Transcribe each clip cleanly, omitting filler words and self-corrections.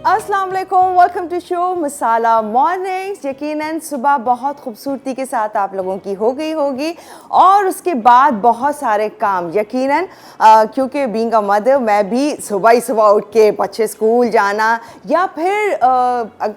अस्सलाम वालेकुम, welcome to show masala mornings. यकीनन सुबह बहुत खूबसूरती के साथ आप लोगों की हो गई होगी और उसके बाद बहुत सारे काम यकीनन क्योंकि बीइंग अ मदर मैं भी सुबह ही सुबह उठ के बच्चे स्कूल जाना या फिर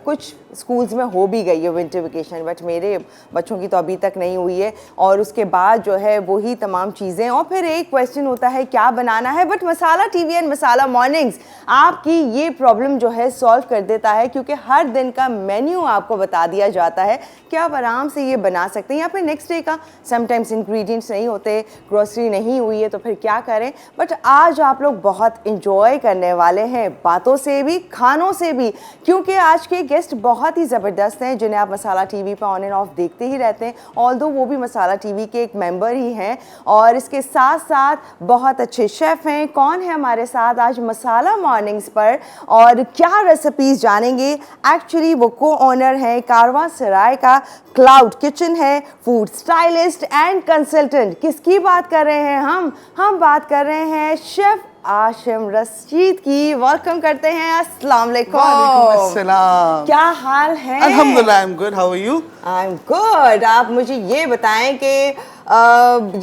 कुछ स्कूल्स में हो भी गई है विंटर वेकेशन, बट मेरे बच्चों की तो अभी तक नहीं हुई है। और उसके बाद जो है वही तमाम चीज़ें और फिर एक क्वेश्चन होता है क्या बनाना है। But masala TV and masala mornings आपकी ये प्रॉब्लम जो है सॉल्व कर देता है, क्योंकि हर दिन का मेन्यू आपको बता दिया जाता है कि आप आराम से ये बना सकते हैं या फिर नेक्स्ट डे का। समटाइम्स इंग्रेडिएंट्स नहीं होते, ग्रोसरी नहीं हुई है तो फिर क्या करें। बट आज आप लोग बहुत इंजॉय करने वाले हैं, बातों से भी खानों से भी, क्योंकि आज के गेस्ट बहुत ही ज़बरदस्त हैं जिन्हें आप मसाला टीवी पर ऑन एंड ऑफ देखते ही रहते हैं। ऑल्दो वो भी मसाला टीवी के एक मेंबर ही हैं और इसके साथ साथ बहुत अच्छे शेफ़ हैं। कौन है हमारे साथ आज मसाला मॉर्निंग्स पर और क्या रेसिपीज़ जानेंगे। एक्चुअली वो को ऑनर हैं कारवां सराय का क्लाउड किचन है, फूड स्टाइलिस्ट एंड कंसल्टेंट। किसकी बात कर रहे हैं हम बात कर रहे हैं शेफ़ आशिम रशीद की। वेलकम करते हैं। अस्सलाम वालेकुम। वालेकुम अस्सलाम। क्या हाल है? अल्हम्दुलिल्लाह, I am good. How are you? I am good. आप मुझे ये बताएं कि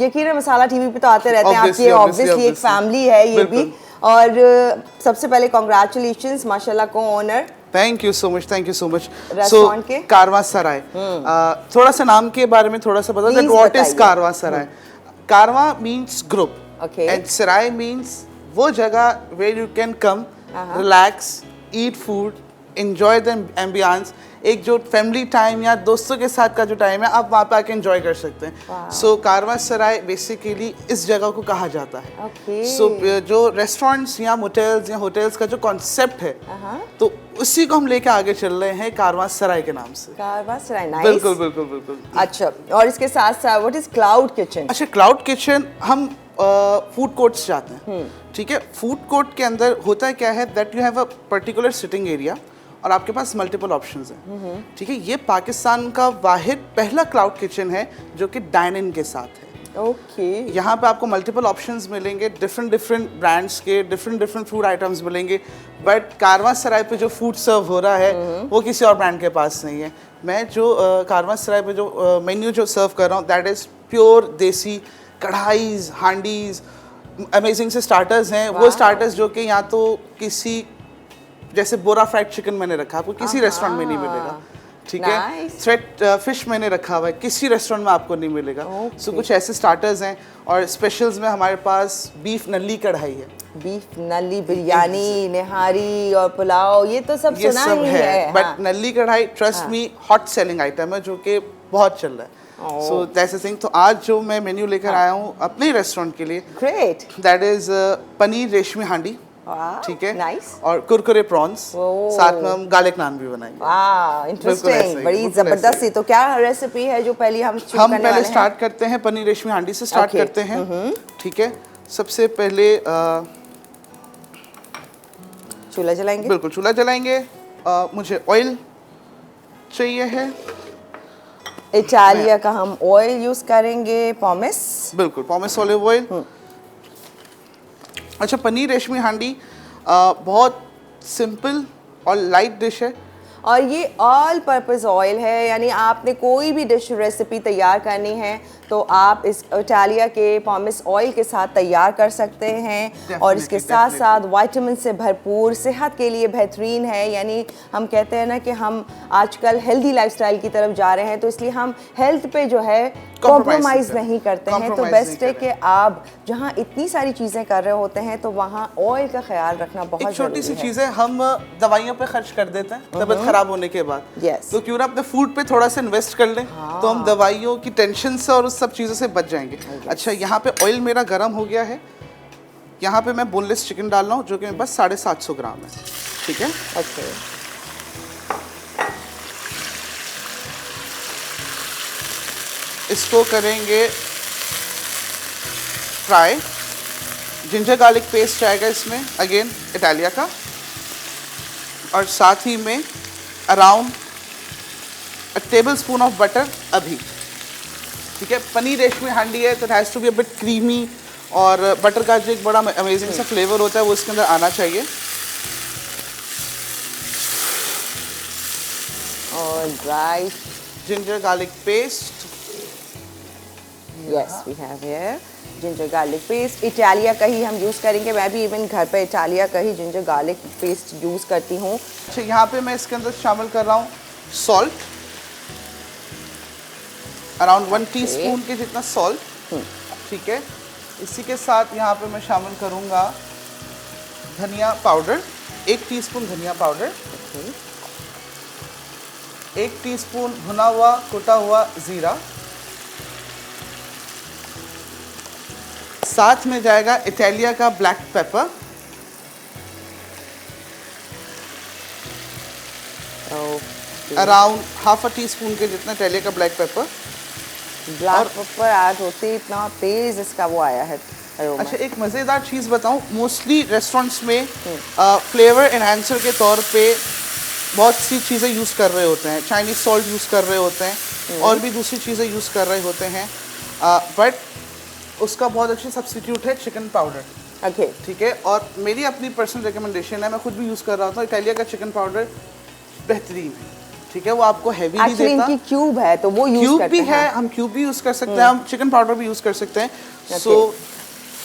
यकीनन मसाला टीवी पे तो आते रहते हैं, आपकी ऑब्वियसली एक फैमिली है ये भी। और सबसे पहले कॉन्ग्रेचुलेशंस, माशाल्लाह को honour. Thank you so much, thank you so much. Restaurant के कारवां सराय, थोड़ा सा नाम के बारे में थोड़ा सा बता दें। What is Karwan Sarai? Karwan means group and Sarai means वो जगह where you can come, relax, eat food, enjoy the ambience. एक जो फैमिली टाइम या दोस्तों के साथ का जो टाइम है आप वहाँ पे आके एंजॉय कर सकते हैं। सो कारवां सराय बेसिकली इस जगह को कहा जाता है। सो जो रेस्टोरेंट्स या मोटेल्स या होटल्स का जो कॉन्सेप्ट है तो उसी को हम लेके आगे चल रहे हैं कारवां सराय के नाम से। कारवां सराय, नाइस। बिल्कुल बिल्कुल बिल्कुल। अच्छा, और इसके साथ साथ व्हाट इज क्लाउड किचन? अच्छा, क्लाउड किचन हम फूड कोर्ट्स जाते हैं, ठीक है। फूड कोर्ट के अंदर होता है क्या है that you have a particular sitting area और आपके पास मल्टीपल ऑप्शंस हैं, ठीक है। ये पाकिस्तान का वाहिद पहला क्लाउड किचन है जो कि डाइन इन के साथ है। ओके। यहाँ पे आपको मल्टीपल ऑप्शंस मिलेंगे, डिफरेंट ब्रांड्स के डिफरेंट फूड आइटम्स मिलेंगे। बट कारवां सराय पे जो फूड सर्व हो रहा है वो किसी और ब्रांड के पास नहीं है। मैं जो कारवां सराय पे जो मेन्यू जो सर्व कर रहा हूँ दैट इज़ प्योर देसी कढ़ाईज, हांडीज, अमेजिंग से स्टार्टर्स हैं। वो स्टार्टर्स जो कि यहाँ तो किसी जैसे बोरा फ्राइड चिकन मैंने रखा आपको किसी रेस्टोरेंट में नहीं मिलेगा, ठीक है। थ्रेड फिश मैंने रखा हुआ है, किसी रेस्टोरेंट में आपको नहीं मिलेगा। सो कुछ ऐसे स्टार्टर्स हैं और स्पेशल्स में हमारे पास बीफ नली कढ़ाई है। बीफ नली, बिरयानी, निहारी और पुलाव, ये तो सब सुना ही है। बट नली कढ़ाई trust me hot selling item है जो कि बहुत चल रहा है। So that's the thing. तो आज जो मैं मेन्यू लेकर आया हूँ अपने रेस्टोरेंट के लिए, great, that is paneer reshmi हांडी, ठीक है, nice. और कुरकुरे प्रॉन्स, साथ में हम गार्लिक नान भी बनाएंगे। वाह, इंटरेस्टिंग, बड़ी जबरदस्त। तो क्या रेसिपी है जो पहले हम पहले स्टार्ट करते हैं? पनीर रेशमी हांडी से स्टार्ट करते हैं, ठीक है। सबसे पहले चूल्हा जलाएंगे। बिल्कुल चूल्हा जलाएंगे। मुझे ऑयल चाहिए है, इटालिया का हम ऑयल यूज करेंगे, पॉमिस। बिल्कुल पॉमिस ऑलिव ऑयल। अच्छा, पनीर रेशमी हांडी बहुत सिंपल और लाइट डिश है और ये ऑल पर्पस ऑयल है, यानी आपने कोई भी डिश रेसिपी तैयार करनी है तो आप इस इटालिया के पॉमिस ऑयल के साथ तैयार कर सकते हैं। और इसके साथ साथ विटामिन से भरपूर, सेहत के लिए बेहतरीन है। यानी हम कहते हैं ना कि हम आजकल हेल्दी लाइफस्टाइल की तरफ जा रहे हैं, तो इसलिए हम हेल्थ पे जो है कॉम्प्रोमाइज़ नहीं करते हैं। तो बेस्ट है कि आप जहाँ इतनी सारी चीज़ें कर रहे होते हैं तो वहाँ ऑयल का ख्याल रखना बहुत ज़रूरी है। छोटी सी चीज़ है, हम दवाइयों पे खर्च कर देते हैं तबीयत खराब होने के बाद। तो क्यों ना अपने फूड पे थोड़ा सा इन्वेस्ट कर लें, तो हम दवाइयों की टेंशन से और उस सब चीज़ों से बच जाएंगे। अच्छा, यहाँ पे ऑयल मेरा गर्म हो गया है। यहाँ पे मैं बोनलेस चिकन डाल रहा हूँ जो कि मेरे पास 750 ग्राम है, ठीक है। ओके, इसको करेंगे फ्राई। जिंजर गार्लिक पेस्ट आएगा इसमें, अगेन इटालिया का, और साथ ही में around a table spoon of butter अभी, ठीक है। पनीर रेशमी हांडी है तो it has to be a bit creamy और बटर का जो एक बड़ा अमेजिंग सा फ्लेवर होता है वो इसके अंदर आना चाहिए। Alright. Ginger garlic paste, Yes, we have here ginger garlic paste. Italia का ही हम यूज़ करेंगे। मैं भी इवन घर पे इटालिया का ही जिंजर गार्लिक पेस्ट यूज़ करती हूँ। अच्छा यहाँ पे मैं इसके अंदर शामिल कर रहा हूँ सॉल्ट, अराउंड 1 टीस्पून के जितना सॉल्ट, ठीक है। इसी के साथ यहाँ पे मैं शामिल करूँगा धनिया पाउडर, 1 टीस्पून धनिया पाउडर, 1 टीस्पून भुना हुआ कुटा हुआ जीरा, साथ में जाएगा इटालिया का black pepper, around half a teaspoon के जितना इटालिया का black pepper. Black pepper add होते इतना तेज इसका वो आया है aroma। अच्छा एक मज़ेदार चीज़ बताऊं, मोस्टली रेस्टोरेंट्स में फ्लेवर एनहांसर के तौर पे बहुत सी चीज़ें यूज़ कर रहे होते हैं, चाइनीज़ सॉल्ट यूज़ कर रहे होते हैं और भी दूसरी चीज़ें यूज़ कर रहे होते हैं, बट उसका बहुत अच्छा सब्स्टिट्यूट है चिकन पाउडर। ओके, ठीक है। और मेरी अपनी पर्सनल रिकमेंडेशन है, मैं खुद भी यूज़ कर रहा था, इटालिया का चिकन पाउडर बेहतरीन है, ठीक है। वो आपको हैवी नहीं एक्चुअली देता। इनकी क्यूब है तो वो यूज़ क्यूब करते भी हैं। है, हम क्यूब भी यूज़ कर सकते हैं, हम चिकन पाउडर भी यूज़ कर सकते हैं। सो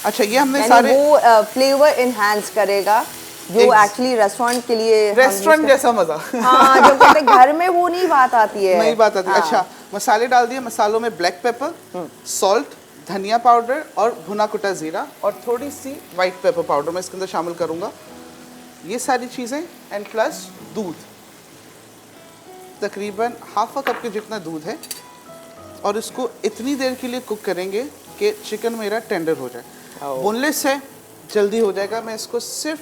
अच्छा ये हमने यानी सारे वो फ्लेवर एनहांस करेगा जो एक्चुअली रेस्टोरेंट के लिए हम रेस्टोरेंट use जैसा मज़ा हाँ, जो कहते हैं घर में वो नहीं बात आती है। नहीं बात आती। हाँ। अच्छा मसाले डाल दिए, मसालों में ब्लैक पेपर, सॉल्ट, धनिया पाउडर और भुना कुटा जीरा और थोड़ी सी वाइट पेपर पाउडर मैं इसके अंदर शामिल करूँगा। ये सारी चीज़ें एंड प्लस दूध, तकरीबन हाफ अ कप के जितना दूध है, और इसको इतनी देर के लिए कुक करेंगे कि चिकन मेरा टेंडर हो जाए। बोनलेस है, जल्दी हो जाएगा। मैं इसको सिर्फ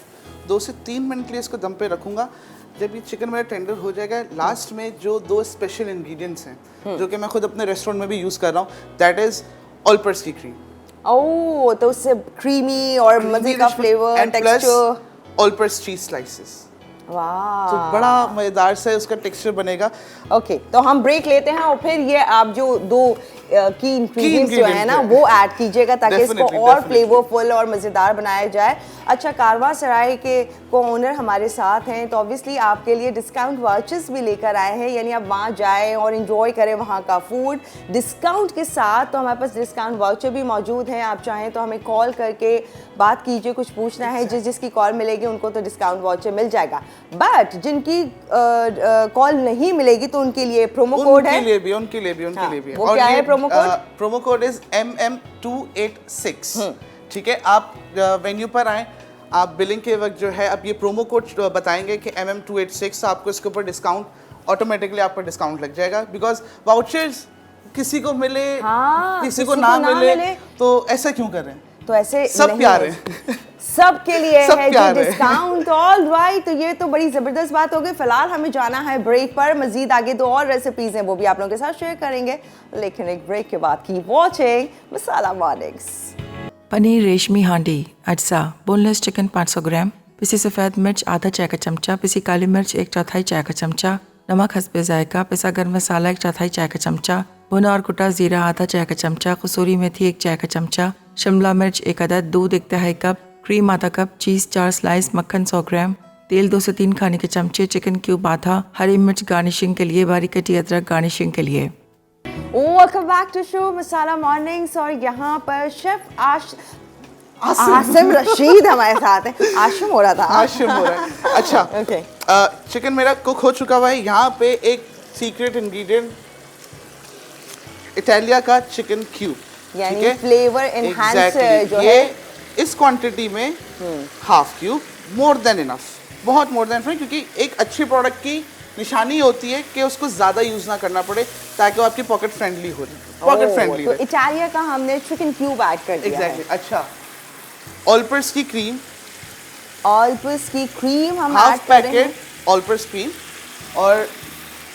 2 से 3 मिनट के लिए इसको दम पे रखूँगा। जब ये चिकन मेरा टेंडर हो जाएगा, लास्ट में जो 2 स्पेशल इंग्रेडिएंट्स हैं जो कि मैं खुद अपने रेस्टोरेंट में भी यूज़ कर रहा हूँ, दैट इज़ ऑल पर्स की क्रीम। ओह, तो उससे क्रीमी और मजे का फ्लेवर, टेक्सचर। ऑल पर्स चीज स्लाइसेस, वाह, तो बड़ा मजेदार सा उसका टेक्सचर बनेगा। ओके, तो हम ब्रेक लेते हैं और फिर ये आप जो 2 की इंग्रेडिएंट्स जो है ना ingredients वो ऐड कीजिएगा ताकि इसको Definitely, और definitely. फ्लेवरफुल और मज़ेदार बनाया जाए। अच्छा, कारवां सराय के को ओनर हमारे साथ हैं तो ऑब्वियसली आपके लिए डिस्काउंट वाउचर्स भी लेकर आए हैं, यानी आप वहाँ जाएं और इन्जॉय करें वहाँ का फूड डिस्काउंट के साथ। तो हमारे पास डिस्काउंट वाउचर भी मौजूद हैं, आप चाहें तो हमें कॉल करके बात कीजिए, कुछ पूछना है, जिसकी कॉल मिलेगी उनको तो डिस्काउंट वाउचर मिल जाएगा। बट जिनकी कॉल नहीं मिलेगी तो उनके लिए प्रोमो कोड है, उनके लिए भी हाँ, लिए भी। वो क्या है promo code? Promo code is MM286। ठीक है, आप वेन्यू पर आए, आप बिलिंग के वक्त जो है आप ये प्रोमो कोड बताएंगे कि MM286, आपको इसके ऊपर डिस्काउंट ऑटोमेटिकली आप पर डिस्काउंट लग जाएगा। बिकॉज वाउचर्स किसी को मिले, हाँ, किसी को ना मिले, तो ऐसा क्यों कर रहे हैं? तो ऐसे सब नहीं प्यार है। है। सबके लिए सब है जी प्यार है। डिस्काउंट। ऑल राइट, तो ये तो बड़ी जबरदस्त बात हो गई। फिलहाल हमें जाना है ब्रेक पर, मजीद आगे 2 और रेसिपीज हैं वो भी आप लोगों के साथ शेयर करेंगे, लेकिन एक ब्रेक के बाद कीप वॉचिंग मसाला मॉर्निंग्स। पनीर रेशमी हांडी अज्जा, बोनलेस चिकन 500 ग्राम, पिसी सफ़ेद मिर्च आधा चाय का चमचा, पिसी काली मिर्च 1/4 चाय का चमचा, नमक हस्बे जायका, पिसा गर्म मसाला 1/4 चाय का चमचा, भुना और कुटा जीरा आधा चाय का चमचा, कसूरी मेथी 1 चाय का चमचा, शिमला मिर्च 1 अदद, दूध 1/2 कप, क्रीम आधा कप, चीज़ 4 स्लाइस, मक्खन 100 ग्राम, तेल 2 से 3 खाने के चमचे, चिकन क्यूब आधा, हरी मिर्च गार्निशिंग के लिए, बारीक कटी अदरक गार्निशिंग के लिए। Welcome back to show masala mornings. और यहाँ पर शेफ आसिम रशीद हमारे साथ है। आशिम हो रहा था, आशिम हो रहा है। अच्छा, ओके, चिकन मेरा कुक हो चुका हुआ है। यहाँ पे एक सीक्रेट इंग्रेडिएंट, इटालिया का चिकन क्यूब, यानी फ्लेवर एनहांसर जो ये है इस क्वांटिटी में half cube more than enough, बहुत मोर देन इनफ, क्योंकि एक अच्छी प्रोडक्ट की निशानी होती है कि उसको ज़्यादा यूज़ ना करना पड़े ताकि वो आपकी पॉकेट फ्रेंडली हो जाए, पॉकेट फ्रेंडली तो रहे। इटालिया का हमने चिकन क्यूब ऐड कर दिया है। एग्जैक्टली। अच्छा, ऑलपर्स की क्रीम, ऑलपर्स की क्रीम हम ऐड हाफ कर रहे हैं। पैकेट ऑलपर्स क्रीम, और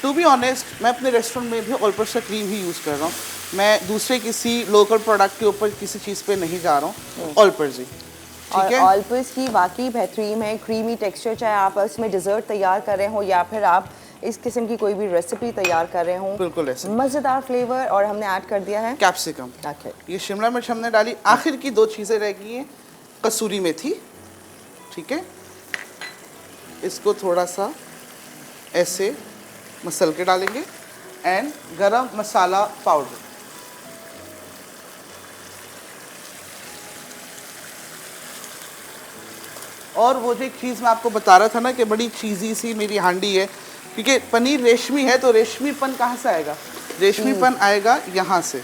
टू बी ऑनेस्ट मैं अपने रेस्टोरेंट में भी ऑलपर्स का क्रीम ही यूज़ कर रहा हूँ। मैं दूसरे किसी लोकल प्रोडक्ट के ऊपर किसी चीज़ पे नहीं जा रहा हूँ, ऑलपर्स ही। और ठीक है, ऑलपर्स की वाकई बेहतरीन है, क्रीमी टेक्सचर, चाहे आप इसमें डिज़र्ट तैयार कर रहे हो या फिर आप इस किस्म की कोई भी रेसिपी तैयार कर रहे हो, बिल्कुल ऐसे। मज़ेदार फ्लेवर। और हमने ऐड कर दिया है कैप्सिकम, ओके, ये शिमला मिर्च हमने डाली। आखिर की 2 चीज़ें रह गई हैं, कसूरी मेथी, ठीक है, इसको थोड़ा सा ऐसे मसल के डालेंगे एंड गरम मसाला पाउडर। और वो जो एक चीज़ मैं आपको बता रहा था ना कि बड़ी चीज़ी सी मेरी हांडी है, क्योंकि पनीर रेशमी है तो रेशमीपन कहाँ से आएगा? रेशमीपन आएगा यहाँ से।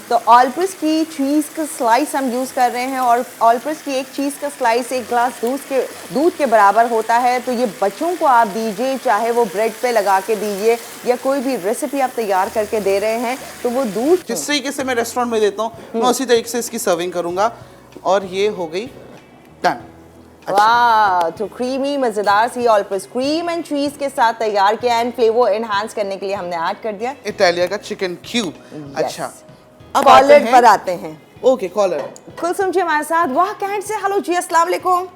तो ऑलप्रिस की चीज़ का स्लाइस हम यूज़ कर रहे हैं और ऑलप्रिस की एक चीज़ का स्लाइस एक ग्लास दूध के बराबर होता है। तो ये बच्चों को आप दीजिए, चाहे वो ब्रेड पे लगा के दीजिए या कोई भी रेसिपी आप तैयार करके दे रहे हैं तो वो दूध जिस तरीके से मैं रेस्टोरेंट में देता हूँ मैं उसी तरीके से इसकी सर्विंग करूँगा। और ये हो गई डन। वाह, तो क्रीमी मज़ेदार सी ऑलप्रिस क्रीम एंड चीज़ के साथ तैयार किया एंड फ्लेवर एनहांस करने के लिए हमने ऐड कर दिया इटालिया का चिकन क्यूब। अच्छा, अब कॉलर पर आते हैं। ओके, कॉलर कुलसुम जी हमारे साथ वाह कैंट से। हेलो जी, अस्सलाम वालेकुम।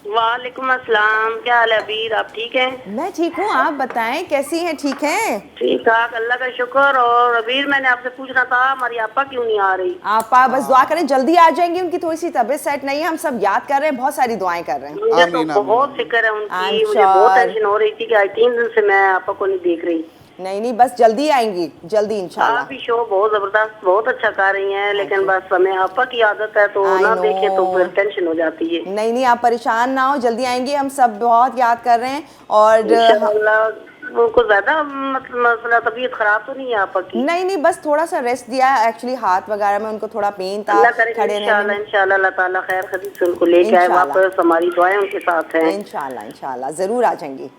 वालेकुम अस्सलाम, क्या हाल है अबीर, आप ठीक हैं? मैं ठीक हूँ, आप बताएं कैसी हैं? ठीक हैं? ठीक ठाक, अल्लाह का शुक्र। और अबीर मैंने आपसे पूछना था हमारी आपा क्यों नहीं आ रही? आपा बस दुआ करें जल्दी आ जाएंगी, उनकी थोड़ी सी तबीयत सेट नहीं है, हम सब याद कर रहे हैं, बहुत सारी दुआएं कर रहे हैं। मुझे तो आमीन, बहुत फिक्र है उनकी, I'm मुझे बहुत sure. टेंशन हो रही थी कि आज 3 दिन से मैं आपा को नहीं देख रही। नहीं बस जल्दी आएंगी, जल्दी इंशाल्लाह। आप भी शो बहुत जबरदस्त बहुत अच्छा कर रही हैं, लेकिन बस हमें आपा की आदत है तो I ना know. देखे तो फिर टेंशन हो जाती है। नहीं आप परेशान ना हो, जल्दी आएंगी, हम सब बहुत याद कर रहे हैं। और इंशाअल्लाह उनको ज्यादा मतलब मसला तबीयत खराब तो नहीं है आपा की? नहीं बस थोड़ा सा रेस्ट दिया है, एक्चुअली हाथ वगैरह में उनको थोड़ा पेन था, अल्लाह करे खड़े रहने में। इंशाअल्लाह अल्लाह ताला खैर खदीर से उनको लेके आए इंशाअल्लाह। वापस, हमारी दुआएं उनके साथ हैं। इंशाल्लाह जरूर आ जाएंगी।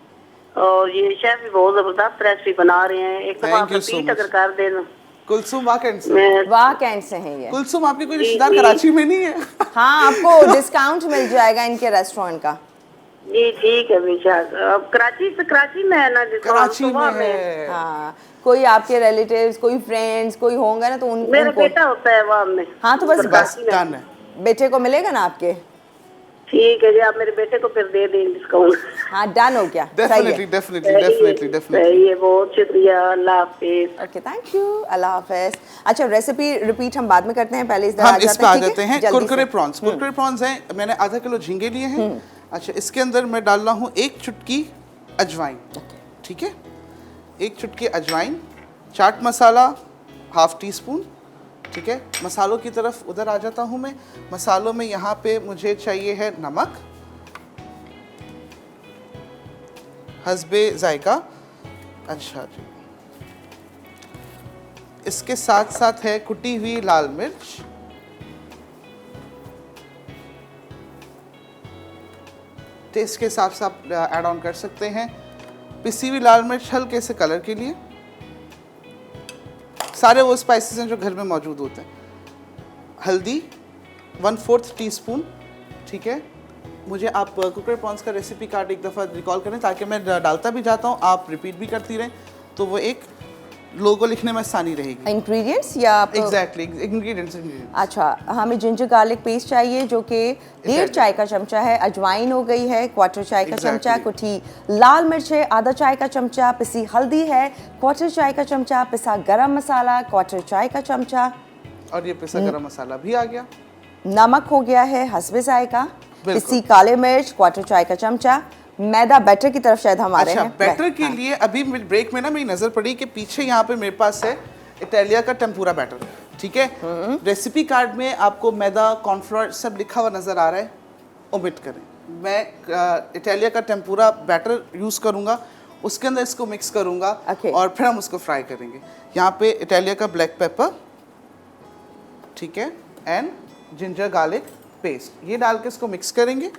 और ये शेफ भी बहुत जबरदस्त रेसिपी बना रहे हैं, एक दफा Thank you so repeat much. अगर कर देना। कुलसुम वाकई से। मैं वाह कैंट से हैं ये। कुलसुम आपके कोई रिश्तेदार कराची में नहीं है? हाँ, आपको डिस्काउंट मिल जाएगा इनके रेस्टोरेंट का। जी ठीक है बेशक। अब कराची में है ना, जिसको हम कराची सुबह में। हाँ, कोई आपके रिलेटिव्स, कोई फ्रेंड्स, कोई होंगे ना तो मेरा उनको बेटा होता है वहाँ में। हाँ, तो बस कराची में। डन है। बेटे को मिलेगा ना आपके। ठीक है जी, आप मेरे बेटे को फिर दे दें डिस्काउंट। हाँ, डन हो गया। डेफिनेटली डेफिनेटली सही है, बहुत शुक्रिया, अल्लाह हाफिज। ओके, थैंक यू, अल्लाह हाफिज। अच्छा, रेसिपी रिपीट हम बाद में करते हैं, पहले इस हम इस पे आ ठीक है? जाते हैं। जल्दी कुरकुरे से। प्रॉन्स। कुरकुरे प्रॉन्स हैं, मैंने आधा किलो झींगे लिए हैं। अच्छा, इसके अंदर मैं डाल रहा हूँ 1 चुटकी अजवाइन। ठीक है, 1 चुटकी अजवाइन, चाट मसाला ½ टीस्पून। ठीक है, मसालों की तरफ उधर आ जाता हूँ मैं। मसालों में यहाँ पे मुझे चाहिए है नमक हस्बे जायका। अच्छा जी, इसके साथ साथ है कुटी हुई लाल मिर्च, टेस्ट के हिसाब से आप ऐड ऑन कर सकते हैं। पिसी हुई लाल मिर्च हल्के से कलर के लिए। सारे वो स्पाइसेस हैं जो घर में मौजूद होते हैं। हल्दी 1/4 टीस्पून। ठीक है, मुझे आप कुरकुरे प्रॉन्स का रेसिपी कार्ड एक दफ़ा रिकॉल करें ताकि मैं डालता भी जाता हूँ, आप रिपीट भी करती रहें, तो वो एक लोगो लिखने में आसानी रहेगी। इंग्रेडिएंट्स या आपको एग्जैक्टली इंग्रेडिएंट्स। अच्छा, हमें जिंजर गार्लिक पेस्ट चाहिए जो कि 1.5 चाय का चमचा है, अजवाइन हो गई है 1/4 चाय का चमचा, कुटी लाल मिर्च है आधा चाय का चमचा, पिसी हल्दी है 1/4 चाय का चमचा, पिसा गरम मसाला 1/4 चाय का चमचा, और ये पिसा गरम मसाला भी आ गया। नमक हो गया है हस्बे जायका, पिसी काले मिर्च 1/4 चाय का चमचा, मैदा बैटर की तरफ शायद हमारे अच्छा, हैं। बैटर के लिए अभी ब्रेक में ना मेरी नज़र पड़ी कि पीछे यहाँ पे मेरे पास है इटालिया का टेम्पुरा बैटर। ठीक है, रेसिपी कार्ड में आपको मैदा कॉर्नफ्लोर सब लिखा हुआ नज़र आ रहा है, ओमिट करें। मैं इटालिया का टेम्पुरा बैटर यूज़ करूँगा, उसके अंदर इसको मिक्स करूँगा और फिर हम उसको फ्राई करेंगे। यहाँ पे इटालिया का ब्लैक पेपर, ठीक है, एंड जिंजर गार्लिक पेस्ट, ये डाल के इसको मिक्स करेंगे।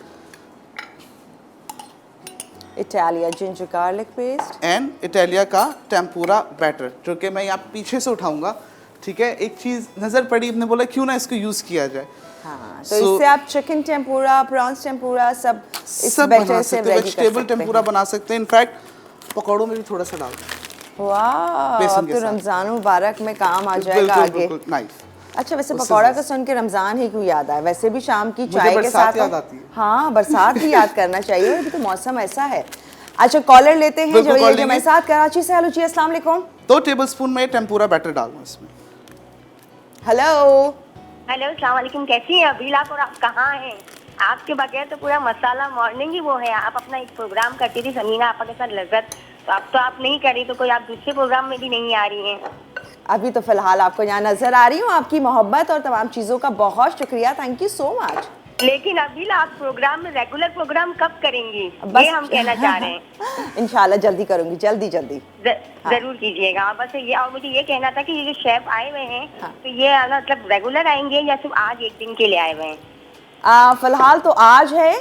Italia ginger garlic paste and Italia का टेम्पुरा बैटर, जो कि मैं यहाँ पीछे से उठाऊंगा। ठीक है, एक चीज़ नज़र पड़ी, आपने बोला क्यों ना इसको यूज़ किया जाए। हाँ, तो इससे आप चिकन टेम्पुरा, प्रॉन्स टेम्पुरा सब इस बैटर से रेडी कर सकते हैं। वेजिटेबल टेम्पुरा बना सकते हैं। इनफैक्ट पकौड़ों में भी थोड़ा सा डाल दें। वाह, अब तो रमज़ान मुबारक में काम आ जाएगा आगे। नाइस। अच्छा, वैसे पकौड़ा का सुन के रमज़ान ही क्यों याद आया? वैसे भी शाम की चाय के साथ याद आती है। हाँ, बरसात भी याद करना चाहिए, अभी तो मौसम ऐसा है। अच्छा, कॉलर लेते हैं जो ये हमारे साथ कराची से। हेलो जी, अस्सलाम वालेकुम। 2 टेबलस्पून में टेम्पुरा बैटर डालूँ इसमें। हेलो हेलो, अस्सलाम वालेकुम। कैसी हैं अबील आप, और आप कहाँ हैं? आपके बगैर तो पूरा मसाला मॉर्निंग ही वो है। आप अपना एक प्रोग्राम करती थी समीना आपा के साथ, लज्जत तो अब तो आप नहीं कर रही, तो कोई आप दूसरे प्रोग्राम में भी नहीं आ रही हैं। अभी तो फिलहाल आपको यहाँ नजर आ रही हूँ। आपकी मोहब्बत और तमाम चीज़ों का बहुत शुक्रिया, थैंक यू सो मच। लेकिन अभी आप प्रोग्राम में रेगुलर प्रोग्राम कब करेंगी, ये हम कहना चाह रहे हैं। इंशाल्लाह जल्दी करूंगी, जल्दी जल्दी जरूर कीजिएगा। बस ये, और मुझे ये कहना था कि ये जो शेफ आए हुए हैं, तो ये मतलब रेगुलर आएंगे या सिर्फ आज एक दिन के लिए आए हुए हैं? फिलहाल तो आज है,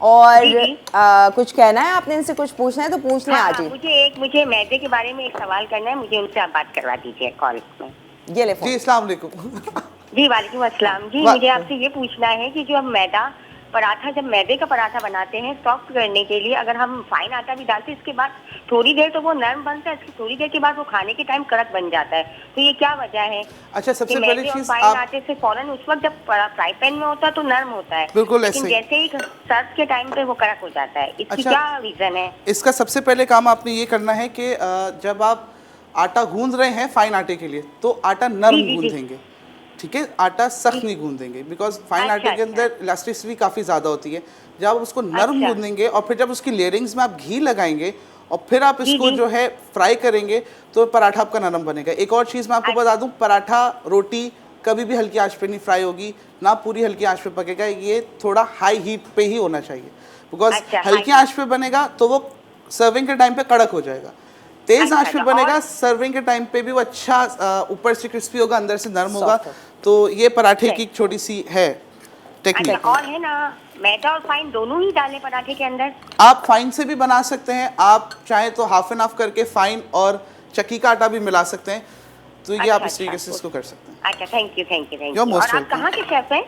और जी, जी। कुछ कहना है आपने, इनसे कुछ पूछना है तो पूछ लें आज ही। मुझे मैदे के बारे में एक सवाल करना है, मुझे उनसे आप बात करवा दीजिए कॉल में। ये ले जी फोन। अस्सलाम वालेकुम। जी वालेकुम अस्सलाम। जी मुझे आपसे ये पूछना है कि जो हम मैदा पराठा, जब मैदे का पराठा बनाते हैं सॉफ्ट करने के लिए, अगर हम फाइन आटा भी डालते हैं इसके बाद थोड़ी देर तो वो नरम बनता है, इसकी थोड़ी देर के बाद वो खाने के टाइम कड़क बन जाता है, तो ये क्या वजह है? अच्छा, सबसे कि पहली मैदे और चीज फाइन आप आटे से फौरन उस वक्त जब फ्राई पैन में होता है तो नरम होता है, बिल्कुल लेकिन ऐसे ही। जैसे ही सर्व के टाइम पे वो कड़क हो जाता है, इसकी अच्छा, क्या रीजन है? इसका सबसे पहले काम आपने ये करना है कि जब आप आटा गूंद रहे हैं फाइन आटे के लिए, तो आटा नरम जी, जी, जी। गूंदेंगे, ठीक है, आटा सख्त नहीं गूंदेंगे, बिकॉज फाइन अच्छा, आटे के अच्छा। अंदर इलास्टिसिटी काफ़ी ज़्यादा होती है। जब आप उसको नरम अच्छा। गूंदेंगे और फिर जब उसकी लेयरिंग्स में आप घी लगाएंगे और फिर आप जी, इसको जी। जो है फ्राई करेंगे तो पराठा आपका नरम बनेगा। एक और चीज़ मैं आपको बता दूं, पराठा रोटी कभी भी हल्की आंच पे नहीं फ्राई होगी, ना पूरी हल्की आंच पे पकेगा, ये थोड़ा हाई हीट पे ही होना चाहिए, बिकॉज अच्छा, हल्की हाई- आंच पे बनेगा तो वो सर्विंग के टाइम पे कड़क हो जाएगा, तेज अच्छा, आंच पे अच्छा, बनेगा और- सर्विंग के टाइम पे भी वो अच्छा ऊपर से क्रिस्पी होगा, अंदर से नरम होगा। Soft. तो ये पराठे अच्छा। की एक छोटी सी है टेक्निक। अच्छा, और है ना, मैदा और फाइन दोनों ही डालें पराठे के अंदर? आप फाइन से भी बना सकते हैं, आप चाहें तो हाफ एंड हाफ करके फाइन और चक्की का आटा भी मिला सकते हैं, तो ये अच्छा, आप इस अच्छा, तरीके से इसको कर सकते हैं। अच्छा, thank you thank you thank You're you. most और आप welcome. कहाँ के शेफ हैं?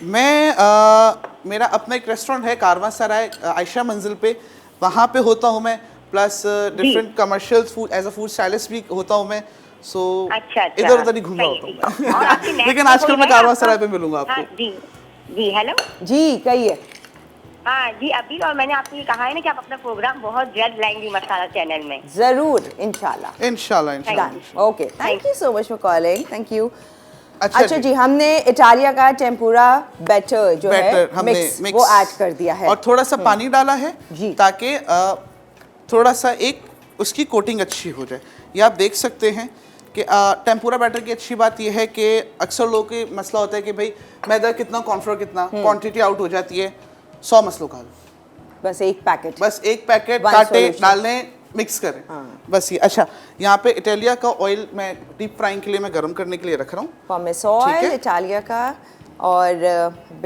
मैं मेरा अपना एक रेस्टोरेंट है कारवां सराय आयशा मंजिल पे, वहाँ पे होता हूँ मैं, plus different commercial food as a food stylist भी होता हूँ मैं। सो अच्छा, अच्छा। इधर उधर ही घूम रहा सही, होता सही। और आपके हूँ नेट लेकिन पे आजकल कोई मैं है कारवां आपका? सराय पे मिलूंगा हाँ, आपको। जी जी, हेलो। जी कहिए। हाँ जी, अभी और मैंने आपको ये कहा है ना कि आप अपना प्रोग्राम बहुत जल्द लाएंगी मसाला चैनल में। जरूर, इंशाल्लाह। इंशाल्लाह Thank इंशाल्लाह। you. Okay, thank you so much for calling, thank you. अच्छा अच्छा जी, हमने इटालिया का टेम्पुरा बैटर जो बैटर है हमने मिक्स वो ऐड कर दिया है, और थोड़ा सा पानी डाला है जी। ताकि थोड़ा सा एक उसकी कोटिंग अच्छी हो जाए। ये आप देख सकते हैं कि टेम्पुरा बैटर की अच्छी बात यह है कि अक्सर लोगों के मसला होता है कि भाई मैदा कितना, कॉर्नफ्लोर कितना, क्वांटिटी आउट हो जाती है। 100 मसलों का हल, बस एक पैकेट। बस एक पैकेट One काटे solution. डालने मिक्स करें, बस ये। अच्छा, यहाँ पे इटालिया का ऑयल मैं डीप फ्राइंग के लिए मैं गर्म करने के लिए रख रहा हूँ। पॉमेस ठीक ऑयल है। इटालिया का, और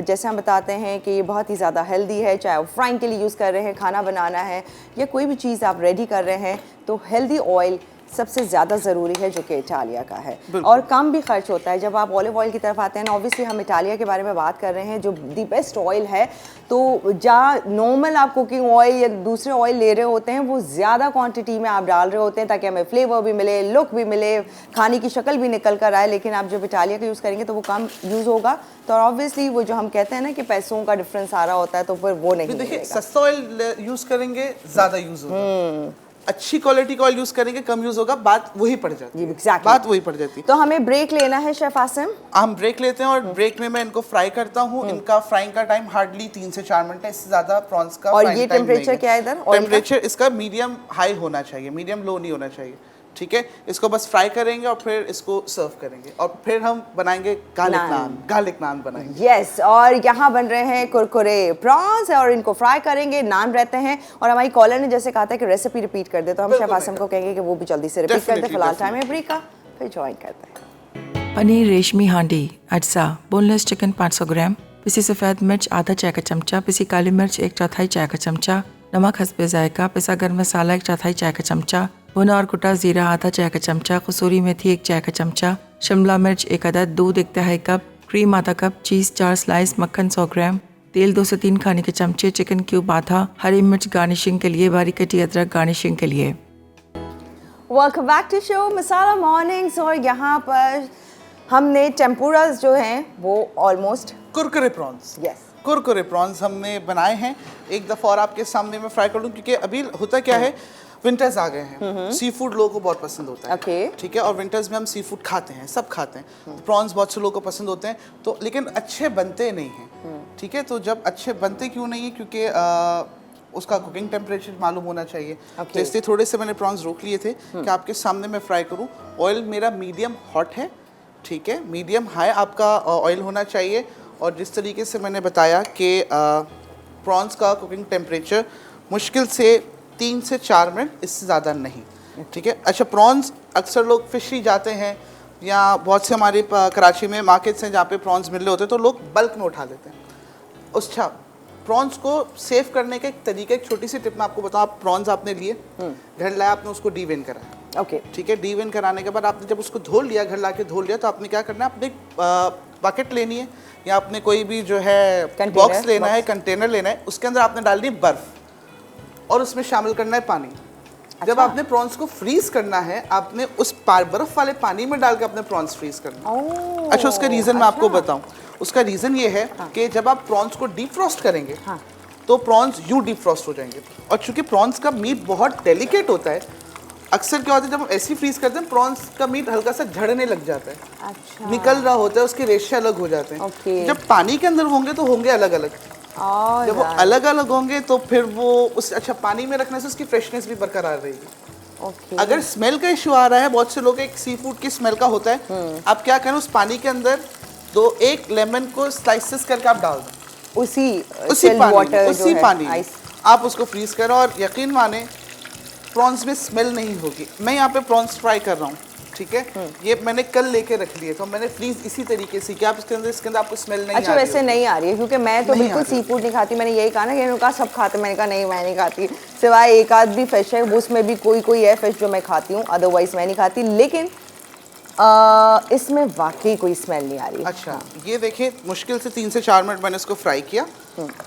जैसे हम बताते हैं कि ये बहुत ही ज़्यादा हेल्दी है, चाहे आप फ्राइंग के लिए यूज़ कर रहे हैं, खाना बनाना है या कोई भी चीज़ आप रेडी कर रहे हैं, तो हेल्दी ऑयल सबसे ज़्यादा ज़रूरी है जो कि इटालिया का है, और कम भी खर्च होता है। जब आप ऑलिव ऑयल की तरफ आते हैं ना, ऑब्वियसली हम इटालिया के बारे में बात कर रहे हैं जो दी बेस्ट ऑयल है, तो जहाँ नॉर्मल आप कुकिंग ऑयल या दूसरे ऑयल ले रहे होते हैं वो ज़्यादा क्वांटिटी में आप डाल रहे होते हैं ताकि हमें फ्लेवर भी मिले, लुक भी मिले, खाने की शक्ल भी निकल कर आए, लेकिन आप जब इटालिया का यूज़ करेंगे तो वो कम यूज़ होगा, तो ऑब्वियसली वो जो हम कहते हैं ना कि पैसों का डिफरेंस आ रहा होता है, तो फिर वो नहीं देखिए, मिलेगा। सस्ता ऑयल यूज करेंगे ज्यादा यूज होगा, अच्छी क्वालिटी का ऑयल यूज करेंगे कम यूज होगा, बात वही पड़ जाती है। Exactly. बात वही पड़ जाती है। तो हमें ब्रेक लेना है शेफ आसिम। हम ब्रेक लेते हैं और ब्रेक में मैं इनको फ्राई करता हूँ। इनका फ्राइंग का टाइम हार्डली 3 से 4 मिनट है, इससे ज्यादा प्रॉन्स का और frying ये time नहीं temperature है। क्या है इधर oil का? टेम्परेचर इसका मीडियम हाई होना चाहिए, मीडियम लो नहीं होना चाहिए, ठीक है। इसको बस फ्राई करेंगे और फिर इसको सर्व करेंगे और फिर हम बनाएंगे गार्लिक नान, गार्लिक नान बनाएंगे। यस, और यहाँ बन रहे हैं कुरकुरे प्रॉन्स और इनको फ्राई करेंगे, नान रहते हैं, और हमारी कॉलर ने जैसे कहा था कि रेसिपी रिपीट कर दे, तो हम शेफ बिल्कुल आसिम को कहेंगे कि वो भी जल्दी से रिपीट कर दे। Definitely, फिलहाल टाइम है definitely. ब्रेक का, फिर ज्वाइन करते हैं। पनीर रेशमी हांडी अज्जा, बोनलेस चिकन 500 ग्राम, पिसी सफ़ेद मिर्च आधा चाय का चमचा, पिसी काली मिर्च 1/4 चाय का चमचा, नमक हस्बे जायका, पिसा गर्म मसाला 1/4 चाय का चमचा, भुना और कुटा जीरा आधा चाय का चमचा, कसूरी मेथी 1 चाय का चमचा, शिमला मिर्च 1 अदद, दूध 1 तिहाई कप, क्रीम आधा कप, चीज़ 4 स्लाइस, मक्खन 100 ग्राम, तेल 2 से 3 खाने के चमचे, चिकन क्यूब आधा, हरी मिर्च गार्निशिंग के लिए, बारीक कटी अदरक गार्निशिंग के लिए। Welcome back to show masala mornings, और यहाँ पर हमने टेम्पुरास जो हैं वो ऑलमोस्ट कुरकुरे प्रॉन्स, यस कुरकुरे प्रॉन्स हमने बनाए हैं। एक दफ़ा और आपके सामने मैं फ्राई कर लूँ, क्योंकि अभी होता क्या है, विंटर्स आ गए हैं, सी फूड लोगों को बहुत पसंद होता है, Okay. ठीक है, और विंटर्स में हम सी फूड खाते हैं, सब खाते हैं। प्रॉन्स बहुत से लोगों को पसंद होते हैं, तो लेकिन अच्छे बनते नहीं हैं, ठीक है। तो जब अच्छे बनते क्यों नहीं है, क्योंकि उसका कुकिंग टेम्परेचर मालूम होना चाहिए। तो इसलिए थोड़े से मैंने प्रॉन्स रोक लिए थे कि आपके सामने मैं फ्राई करूं। ऑयल मेरा मीडियम हॉट है, ठीक है, मीडियम हाई आपका ऑयल होना चाहिए। और जिस तरीके से मैंने बताया कि प्रॉन्स का कुकिंग टेम्परेचर मुश्किल से 3 से 4 मिनट, इससे ज़्यादा नहीं, ठीक है। अच्छा, प्रॉन्स अक्सर लोग फिशरी जाते हैं या बहुत से हमारे कराची में मार्केट्स हैं जहाँ पे प्रॉन्स मिल रहे होते हैं, तो लोग बल्क में उठा लेते हैं। अच्छा, प्रॉन्स को सेव करने का एक तरीका, एक छोटी सी टिप मैं आपको बताऊँ। आप प्रॉन्स आपने लिए, घर लाया, आपने उसको डीवेन कराया, ओके, ठीक है। डीवेन कराने के बाद आपने जब उसको धो लिया, घर ला के धो लिया, तो आपने क्या करना है, अपने बकेट लेनी है या आपने कोई भी जो है बॉक्स लेना है, कंटेनर लेना है, उसके अंदर आपने डालनी है बर्फ़ और उसमें शामिल करना है पानी। जब आपने प्रॉन्स को फ्रीज करना है, आपने उस बर्फ वाले पानी में डाल के अपने प्रॉन्स फ्रीज करना है। अच्छा, उसका रीज़न मैं आपको बताऊं। उसका रीज़न ये है कि जब आप प्रॉन्स को डीप फ्रॉस्ट करेंगे तो प्रॉन्स यूं डीप फ्रॉस्ट हो जाएंगे। और चूंकि प्रॉन्स का मीट बहुत डेलिकेट होता है, अक्सर क्या होता है जब हम ऐसे फ्रीज करते हैं, प्रॉन्स का मीट हल्का सा झड़ने लग जाता है, अच्छा, निकल रहा होता है, उसके रेशे अलग हो जाते हैं। ओके। जब पानी के अंदर होंगे तो होंगे अलग अलग, जब वो अलग अलग होंगे तो फिर वो उस, अच्छा, पानी में रखने से उसकी फ्रेशनेस भी बरकरार रहेगी। ओके। अगर स्मेल का इशू आ रहा है, बहुत से लोग एक सी फूड की स्मेल का होता है, आप क्या करें, उस पानी के अंदर एक लेमन को स्लाइसेस करके आप डाल दें, उसी पानी में आप उसको फ्रीज करें और यकीन माने प्रॉन्स में स्मेल नहीं होगी। मैं यहाँ पे प्रॉन्स फ्राई कर रहा हूँ, ठीक है, ये मैंने कल लेके रख लिए, तो मैंने फ्रीज इसी तरीके से कि आप इसके अंदर आपको स्मेल नहीं अच्छा, वैसे नहीं आ रही है, क्योंकि मैं तो बिल्कुल सी फूड नहीं खाती। मैंने यही कहा ना कि इन्होंने कहा सब खाते, मैंने कहा नहीं, मैं नहीं खाती, सिवाय एक आध भी फिश है, उसमें भी कोई है फिश जो मैं खाती हूँ, अदरवाइज मैं नहीं खाती। लेकिन इसमें वाकई कोई स्मेल नहीं आ रही। अच्छा, ये देखिए, मुश्किल से 3 से 4 मिनट मैंने इसको फ्राई किया।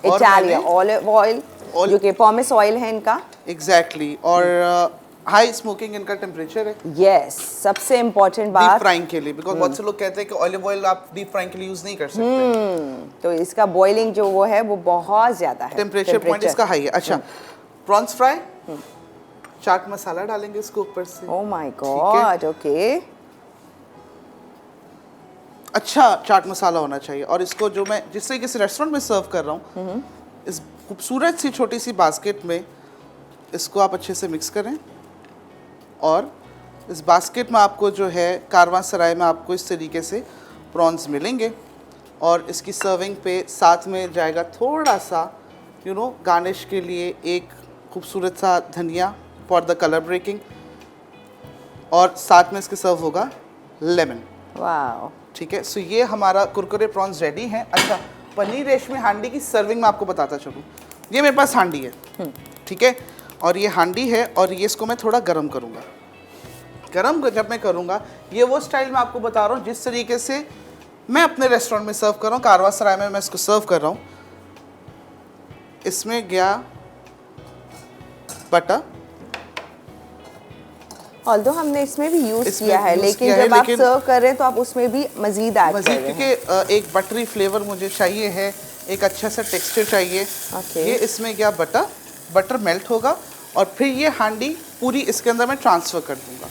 इटालियन ऑलिव ऑयल, जो कि पॉमिस ऑयल है इनका, एग्जैक्टली, और हाई स्मोकिंग इनका टेम्परेचर है। यस, सबसे इम्पोर्टेंट बात डीप फ्राइंग के लिए, बिकॉज बहुत से लोग कहते हैं कि ऑलिव ऑयल आप डीप फ्राइंग के लिए यूज नहीं कर सकते, तो इसका बॉइलिंग जो वो है वो बहुत ज्यादा है, टेम्परेचर पॉइंट इसका हाई है। अच्छा, प्रॉन्स फ्राई, चाट मसाला डालेंगे इसको ऊपर से। Oh my God, okay. अच्छा चाट मसाला होना चाहिए। और इसको जो मैं जिस तरीके से रेस्टोरेंट में सर्व कर रहा हूँ, इस खूबसूरत सी छोटी सी बास्केट में इसको आप अच्छे से मिक्स करें। और इस बास्केट में आपको जो है कारवां सराय में आपको इस तरीके से प्रॉन्स मिलेंगे। और इसकी सर्विंग पे साथ में जाएगा थोड़ा सा गार्निश के लिए एक खूबसूरत सा धनिया फॉर द कलर ब्रेकिंग, और साथ में इसके सर्व होगा लेमन। वाओ, ठीक है। सो ये हमारा कुरकुरे प्रॉन्स रेडी हैं। अच्छा, पनीर रेशमी हांडी की सर्विंग में आपको बताता चलूँ। ये मेरे पास हांडी है, ठीक है, और ये हांडी है, और ये इसको मैं थोड़ा गर्म करूँगा। गर्म जब मैं करूँगा, ये वो स्टाइल मैं आपको बता रहा हूँ जिस तरीके से मैं अपने रेस्टोरेंट में सर्व कर रहा हूँ, कारवां सराय में मैं इसको सर्व कर रहा हूँ। इसमें गया बटर, ऑल्दो हमने इसमें भी यूज किया है, लेकिन जब आप सर्व कर रहे हैं तो आप उसमें भी मजीद ऐड कर रहे हैं, क्योंकि एक बटरी फ्लेवर मुझे चाहिए है, एक अच्छा सा टेक्सचर चाहिए। ये इसमें गया बटर मेल्ट होगा, और फिर ये हांडी पूरी इसके अंदर मैं ट्रांसफ़र कर दूंगा।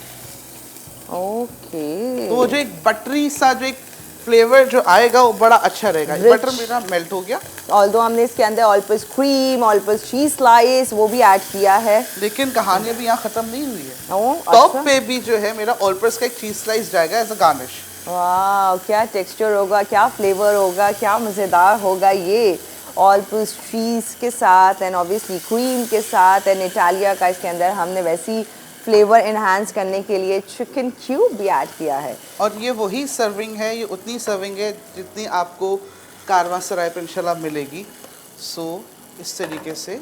ओके, तो वो जो एक बटरी सा जो एक फ्लेवर जो आएगा वो बड़ा अच्छा रहेगा। बटर मेरा मेल्ट हो गया। ऑल्दो हमने इसके अंदर all purpose cream, all purpose cheese slice वो भी ऐड किया है, लेकिन कहानी अभी यहाँ ख़त्म नहीं हुई है। ओह, टॉप अच्छा। पे भी जो है मेरा ऑल पर्पस का एक चीज़ स्लाइस जाएगा एज अ गार्निश। वाह, क्या टेक्सचर होगा, क्या फ्लेवर होगा, क्या मज़ेदार होगा ये ऑल पर्पस चीज़ के साथ एंड ऑब्वियसली क्रीम के साथ। एंड इटालिया का इसके अंदर हमने वैसी फ्लेवर इन्हांस करने के लिए चिकन क्यूब भी ऐड किया है। और ये वही सर्विंग है, ये उतनी सर्विंग है जितनी आपको कारवां सराय पे इंशाल्लाह मिलेगी। सो इस तरीके से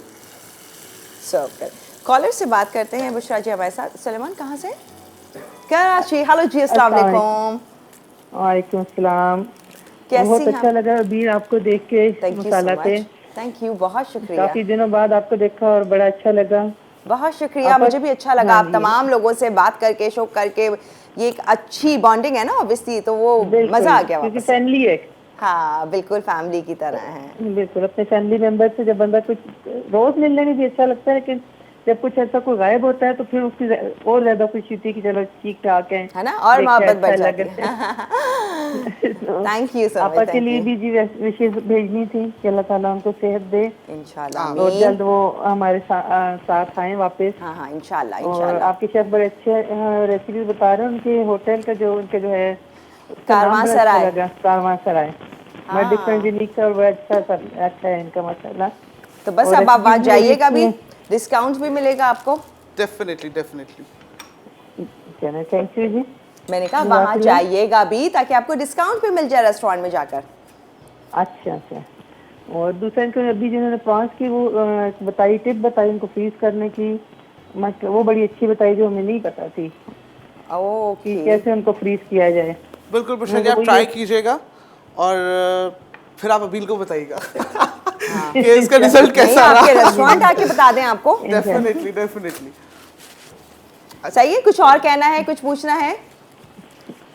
सर्व कर। कॉलर से बात करते हैं बुशरा जी हमारे साथ। सलेमान कहाँ से? कराची। हेलो जी, अस्सलाम वालेकुम। वालेकुम अस्सलाम। कैसी बहुत हैं अच्छा लगा अभी आपको देख के मसाला पे। थैंक यू, बहुत शुक्रिया। काफी दिनों बाद आपको देखा और बड़ा अच्छा लगा। बहुत शुक्रिया, मुझे भी अच्छा लगा। आप तमाम लोगों से बात करके, शो करके, ये एक अच्छी बॉन्डिंग है ना ऑब्वियसली, तो वो मजा आ गया। क्योंकि फैमिली है। हाँ बिल्कुल, फैमिली की तरह है। बिल्कुल, अपने फैमिली मेंबर से जब बंदा कुछ रोज मिलने में भी अच्छा लगता है, लेकिन जब कुछ ऐसा कोई गायब होता है तो फिर उसकी और ज्यादा खुशी थी कि चलो ठीक ठाक है ना, और मोहब्बत बढ़ जाती है। थैंक यू सो आपा मच, के लिए भी जी विशेष भेजनी थी कि अल्लाह ताला उनको सेहत दे इंशाल्लाह और आमीन। जल्द वो हमारे साथ आए वापस। हाँ हाँ इंशाल्लाह और इंशाल्लाह। आपके शेफ बड़े अच्छे रेसिपी बता रहे हैं। उनके होटल का जो उनके जो है उसका नाम कारवां बड़ा अच्छा सराय। लगा, कारवां सराय। बड़ा हाँ। डिफरेंट यूनिक और बड़ा अच्छा है इनका माशाल्लाह। तो बस और अब आप वहाँ recipes भी जाइएगा भी, अच्छी डिस्काउंट भी मिलेगा आपको। Definitely definitely. हैं। थैंक यू जी। मैंने कहा वहाँ जज़ाकल्लाह। जाइएगा भी ताकि आपको डिस्काउंट भी मिल जाए रेस्टोरेंट में जाकर। अच्छा अच्छा। और दूसरा इनको अभी जिन्होंने प्रॉन्स की वो बताई, टिप बताई उनको फ्रीज करने की, मतलब वो बड़ी अच्छी बताई जो हमें नहीं पता थी कि ओके। कैसे उनको फ्रीज किया जाए। बिल्कुल पुष्पा जी, मुझे आप वही ट्राई है। कीजिएगा और फिर आप अबील को बताइएगा कि इसका रिजल्ट नहीं, कैसा आपके रहा। रेस्टोरेंट आके बता दें आपको। Definitely definitely. सही है, कुछ और कहना है, कुछ पूछना है?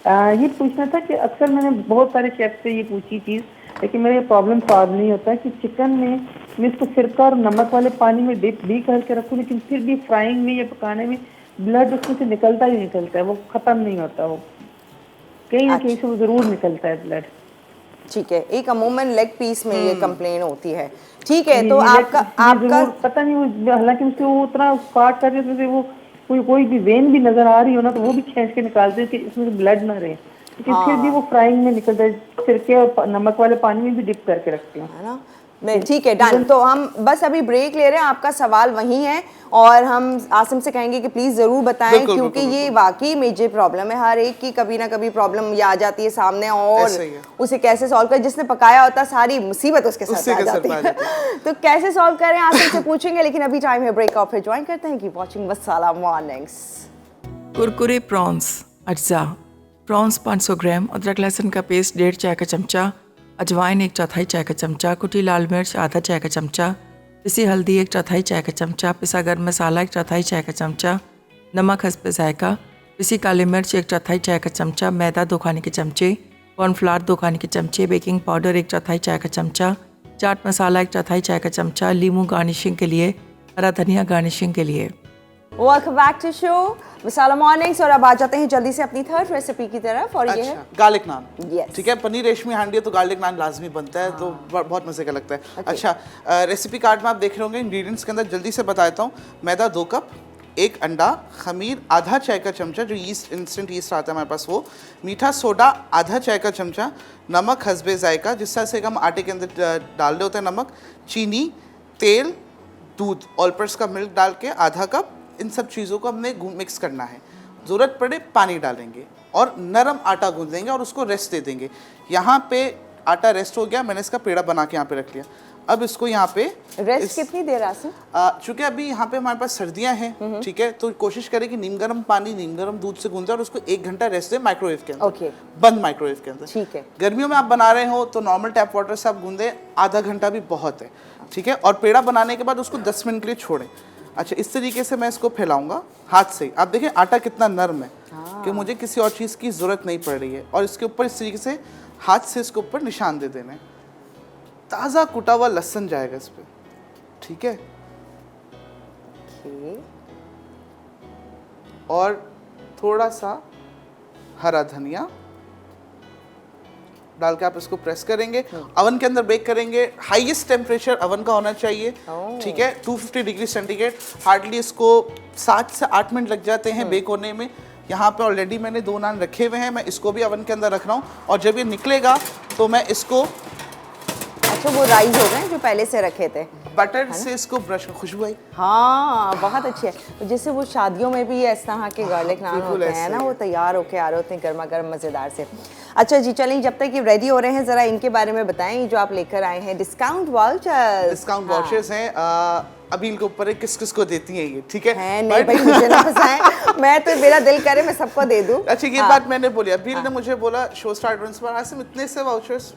ये पूछना था कि अक्सर मैंने बहुत सारे शेफ से ये पूछी चीज़, लेकिन मेरा ये प्रॉब्लम सॉल्व नहीं होता कि चिकन में मैं इसको सिरका और नमक वाले पानी में डिप भी करके रखूँ, लेकिन फिर भी फ्राइंग में या पकाने में ब्लड उसमें से निकलता ही निकलता है, वो ख़त्म नहीं होता। वो कहीं ना कहीं से वो ज़रूर निकलता है ब्लड। ठीक है, एक अमूमन लेग पीस में ये कंप्लेन होती है। ठीक है, जी, तो जी, आपका ये ज़रूर पता नहीं वो, हालांकि उससे वो उतना काट कर देते थे, वो कोई भी वेन भी नजर आ रही हो ना तो वो भी खींच के निकालते हैं कि इसमें ब्लड ना रहे, लेकिन फिर भी वो फ्राइंग में निकलता है। सिरके और नमक वाले पानी में भी डिप करके रखते हैं। है ना? नहीं, ठीक है, डन। तो हम बस अभी ब्रेक ले रहे हैं, आपका सवाल वही है और हम आसिम से कहेंगे कि प्लीज़ ज़रूर बताएं, बिल्कुल, क्योंकि बिल्कुल, ये वाकई मेजर प्रॉब्लम है। हर एक की कभी ना कभी प्रॉब्लम ये आ जाती है सामने और ऐसा ही है। उसे कैसे सॉल्व करें। जिसने पकाया होता सारी मुसीबत उसके साथ उससे आ के सर जाती पे आ है। जाती तो कैसे सॉल्व करें आसिम से पूछेंगे, लेकिन अभी टाइम है ब्रेक ऑफ। फिर ज्वाइन करते हैं कि वॉचिंग मसाला मॉर्निंग्स। कुरकुरे प्रॉन्स अज्जा। प्रॉन्स 500 ग्राम, अदरक लहसुन का पेस्ट 1.5 चाय का चमचा, अजवाइन 1/4 चाय का चमचा, कुटी लाल मिर्च आधा चाय का चमचा, पिसी हल्दी 1/4 चाय का चमचा, पिसा गर्म मसाला 1/4 चाय का चमचा, नमक हस्बे जायका, पिसी काली मिर्च 1/4 चाय का चमचा, मैदा 2 खाने के चमचे, कॉर्नफ्लावर 2 खाने के चमचे, बेकिंग पाउडर 1/4 चाय का चमचा, चाट मसाला 1/4 चाय का चमचा, लीमू गार्निशिंग के लिए, हरा धनिया गार्निशिंग के लिए। Welcome back to show masala mornings. और अब आ जाते हैं जल्दी से अपनी थर्ड रेसिपी की तरफ, और ये है अच्छा, गार्लिक नान। Yes. ठीक है, पनीर रेशमी हांडी है तो गार्लिक नान लाजमी बनता है, तो बहुत मजे का लगता है। अच्छा, रेसिपी कार्ड में आप देख रहे होंगे, इंग्रेडिएंट्स के अंदर जल्दी से बता देता हूँ। मैदा 2 कप, 1 अंडा, खमीर आधा चाय का चमचा, जो ईस्ट इंस्टेंट ईस्ट आता है हमारे पास वो, मीठा सोडा आधा चाय का चमचा, नमक हस्बे जायका, जिस तरह से हम आटे के अंदर डाल रहे होते हैं नमक, चीनी, तेल, दूध, ऑल पर्पस का मिल्क डाल के आधा कप। इन सब चीज़ों को हमने मिक्स करना है। ज़रूरत पड़े पानी डालेंगे और नरम आटा गूंथ देंगे और उसको रेस्ट दे देंगे। यहाँ पे आटा रेस्ट हो गया, मैंने इसका पेड़ा बना के यहाँ पे रख लिया। अब इसको यहाँ पे रेस्ट कितनी देर आसिम? चूँकि अभी यहाँ पे हमारे पास सर्दियाँ हैं, ठीक है, तो कोशिश करें कि नीम गर्म पानी नीम गर्म दूध से गूंथे और उसको 1 घंटा रेस्ट दें माइक्रोवेव के अंदर। ओके। बंद माइक्रोवेव के अंदर। ठीक है। गर्मियों में आप बना रहे हो तो नॉर्मल टैप वाटर से आप गूंदें, आधा घंटा भी बहुत है, ठीक है। और पेड़ा बनाने के बाद उसको 10 मिनट के लिए छोड़ें। अच्छा, इस तरीके से मैं इसको फैलाऊंगा हाथ से। आप देखें आटा कितना नरम है कि मुझे किसी और चीज़ की ज़रूरत नहीं पड़ रही है। और इसके ऊपर इस तरीके से हाथ से इसके ऊपर निशान दे देने। ताज़ा कुटा हुआ लहसुन जाएगा इस पर, ठीक है। और थोड़ा सा हरा धनिया डाल के आप इसको प्रेस करेंगे। अवन के अंदर बेक करेंगे। हाईएस्ट टेम्परेचर अवन का होना चाहिए, ठीक है, 250 डिग्री सेंटीग्रेड। हार्डली इसको 7 से 8 मिनट लग जाते हैं बेक होने में। यहाँ पे ऑलरेडी मैंने 2 नान रखे हुए हैं, मैं इसको भी अवन के अंदर रख रहा हूँ। और जब ये निकलेगा तो मैं इसको, अच्छा वो राइस हो गए जो पहले से रखे थे, बटर से इसको ब्रश में खुशबू आई। हाँ बहुत अच्छी है। तो जैसे वो शादियों में भी इस तरह के गार्लिक नान होते हैं ना, वो तैयार होके आ रहे होते हैं गर्मा गर्म मज़ेदार से। अच्छा जी, चलिए जब तक ये रेडी हो रहे हैं ज़रा इनके बारे में बताएं जो आप लेकर आए हैं। Discount vouchers. डिस्काउंट वाउचर्स हैं। अबील के ऊपर किस किस को देती हैं ये, ठीक है? नहीं भाई मुझे ना फंसाएं, मैं तो मेरा दिल करे मैं सबको दे दूं। अच्छा, ये बात मैंने बोली, अबील ने मुझे बोला शो स्टार्ट होने से आसिम इतने से वाउचर्स,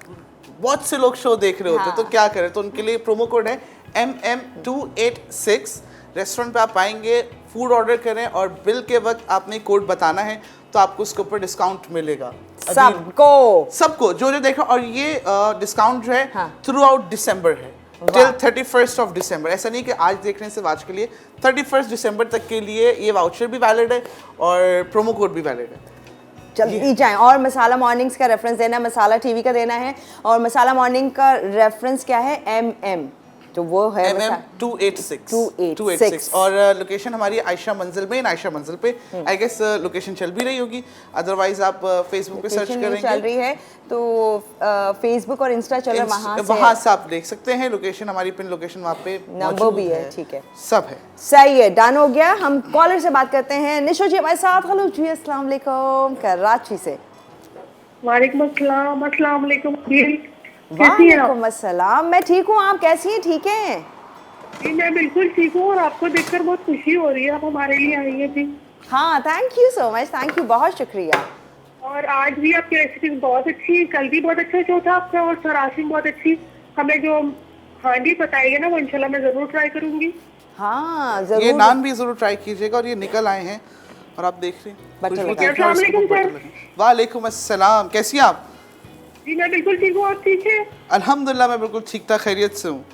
बहुत से लोग शो देख रहे होते तो क्या करें, तो उनके लिए प्रोमो कोड है MM286। रेस्टोरेंट पे आप आएंगे, फूड ऑर्डर करें और बिल के वक्त आपने कोड बताना है तो आपको उसके ऊपर डिस्काउंट मिलेगा सबको जो जो देखो। और ये डिस्काउंट जो है थ्रू आउट दिसंबर है, टिल 31st ऑफ दिसंबर। ऐसा नहीं कि आज देख रहे हैं सिर्फ आज के लिए, 31st दिसंबर तक के लिए ये वाउचर भी वैलिड है और प्रोमो कोड भी वैलिड है। जल्दी जाएं। और मसाला मॉर्निंग्स का रेफरेंस देना है, मसाला टीवी का देना है, और मसाला मॉर्निंग का रेफरेंस क्या है? MM, तो वो है MM 286 और लोकेशन हमारी आयशा मंजिल में, आयशा मंजिल पे आई गेस लोकेशन चल भी रही होगी, अदरवाइज आप फेसबुक पे सर्च करेंगे। चल रही है तो फेसबुक और इंस्टा चल रहा है, वहाँ से आप देख सकते हैं। लोकेशन हमारी पिन लोकेशन वहाँ पे नंबर भी है, ठीक है, सब है। सही है, डन हो गया। हम कॉलर से बात करते हैं। निशो जी हमारे साथ। हेलो जी, अस्सलाम वालेकुम, कराची से। वालेकुम अस्सलाम। अस्सलाम वालेकुम। वालेकुम अस्सलाम, मैं ठीक हूँ, आप कैसी हैं? ठीक हैं जी, मैं बिल्कुल ठीक हूँ और आपको देखकर बहुत खुशी हो रही है, आप हमारे लिए आई है जी। हाँ, thank you so much, thank you, बहुत शुक्रिया। और आज भी आपकी रेसिपी बहुत अच्छी, कल भी बहुत अच्छा शो था आपका और सरासिन बहुत अच्छी। हमें जो हांडी बताएगा ना वो इंशाल्लाह मैं जरूर ट्राई करूंगी। हाँ जरूर, ये नान भी जरूर ट्राई कीजिएगा। और ये निकल आए हैं और आप देख रहे हैं। वालेकुम अस्सलाम, कैसी हैं आप? जी मैं बिल्कुल ठीक हूँ, आप ठीक है? अल्हम्दुलिल्लाह मैं बिल्कुल ठीक ठाक खैरियत से हूँ।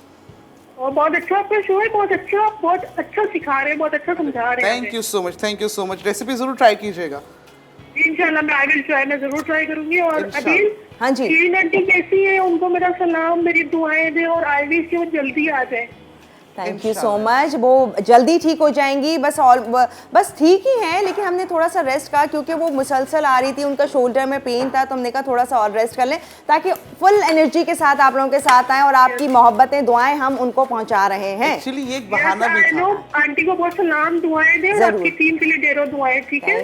और बहुत अच्छा आपका शो है, बहुत अच्छा, आप बहुत अच्छा सिखा रहे हैं, बहुत अच्छा समझा रहे हैं। Thank you so much, thank you so much. Recipe जरूर ट्राई कीजिएगा। इंशाल्लाह मैं आई विल ट्राई, मैं जरूर ट्राई करूंगी। और अभी हाँ जी, शीरीन आंटी कैसी है? उनको मेरा सलाम, मेरी दुआएं दे और आईवी से वो जल्दी आ जाए। Thank you so much. वो जल्दी ठीक हो जाएंगी, बस ठीक ही हैं, लेकिन हमने थोड़ा सा रेस्ट कहा क्योंकि वो मुसलसल आ रही थी, उनका शोल्डर में पेन था, तो हमने कहा थोड़ा सा और रेस्ट कर लें ताकि फुल एनर्जी के साथ आप लोगों के साथ आएं और आपकी मोहब्बतें, दुआएं हम उनको पहुंचा रहे हैं। एक्चुअली ये एक बहाना भी था। आंटी को बहुत सलाम, दुआएं दे और आपकी टीम के लिए ढेरों दुआएं, ठीक है?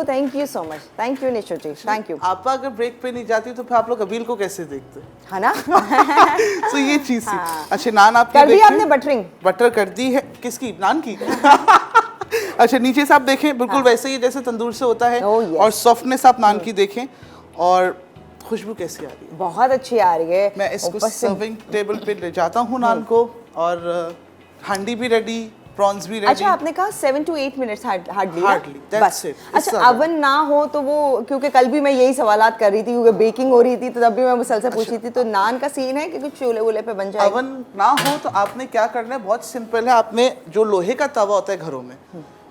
Thank you so much, thank you Nisho ji, thank you. आप अगर ब्रेक पे नहीं जाती तो फिर आप लोग अबील को कैसे देखते? है ना? तो ये चीज थी। अच्छा, नान आपकी कर दी आपने बटरिंग? बटर कर दी है, किसकी? नान की। अच्छा, नीचे से आप देखें बिल्कुल वैसे ही जैसे तंदूर से होता है। और सॉफ्टनेस आप नान की देखें और खुशबू कैसी आ रही है? बहुत अच्छी आ रही है। मैं इसको सर्विंग टेबल पे ले जाता हूँ नान को, और हांडी भी रेडी, प्रॉन्स भी रेडी। अच्छा, आपने कहा 7 to 8 minutes hardly, that's it। अच्छा, अवन ना हो तो वो, क्योंकि कल भी मैं यही सवालात कर रही थी क्योंकि बेकिंग हो रही थी, तो तब भी मैं मुसलसल पूछ रही थी। तो नान का सीन है कि कुछ चूल्हे वूल्हे पे बन जाए? अवन ना हो तो आपने क्या करना है, बहुत सिंपल है। आपने जो लोहे का तवा होता है घरों में,